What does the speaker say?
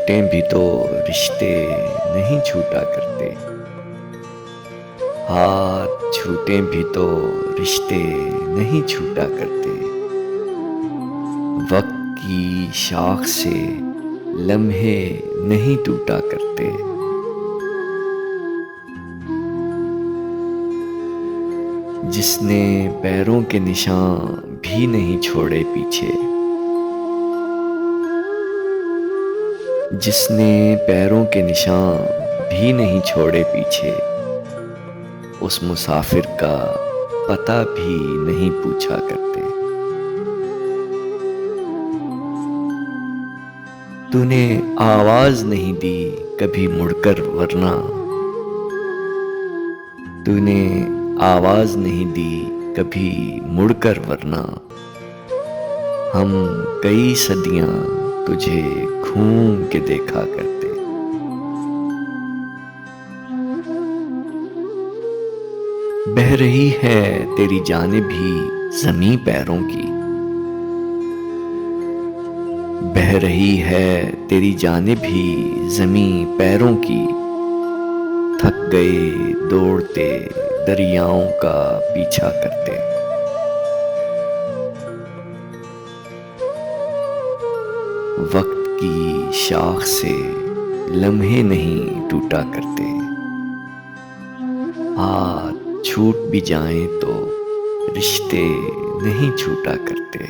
छूटें भी तो रिश्ते नहीं छूटा करते। हाथ छूटें भी तो रिश्ते नहीं छूटा करते। वक्त की शाख से लम्हे नहीं टूटा करते। जिसने पैरों के निशान भी नहीं छोड़े पीछे, जिसने पैरों के निशान भी नहीं छोड़े पीछे, उस मुसाफिर का पता भी नहीं पूछा करते। तूने आवाज नहीं दी कभी मुड़कर, वरना तूने आवाज नहीं दी कभी मुड़कर, वरना हम कई सदियां तुझे घूम के देखा करते। बह रही है तेरी जानिब भी ज़मीं पैरों की, बह रही है तेरी जानिब भी ज़मीं पैरों की। थक गए दौड़ते दरियाओं का पीछा करते। वक्त की शाख से लम्हे नहीं टूटा करते। हाथ छूट भी जाएं तो रिश्ते नहीं छूटा करते।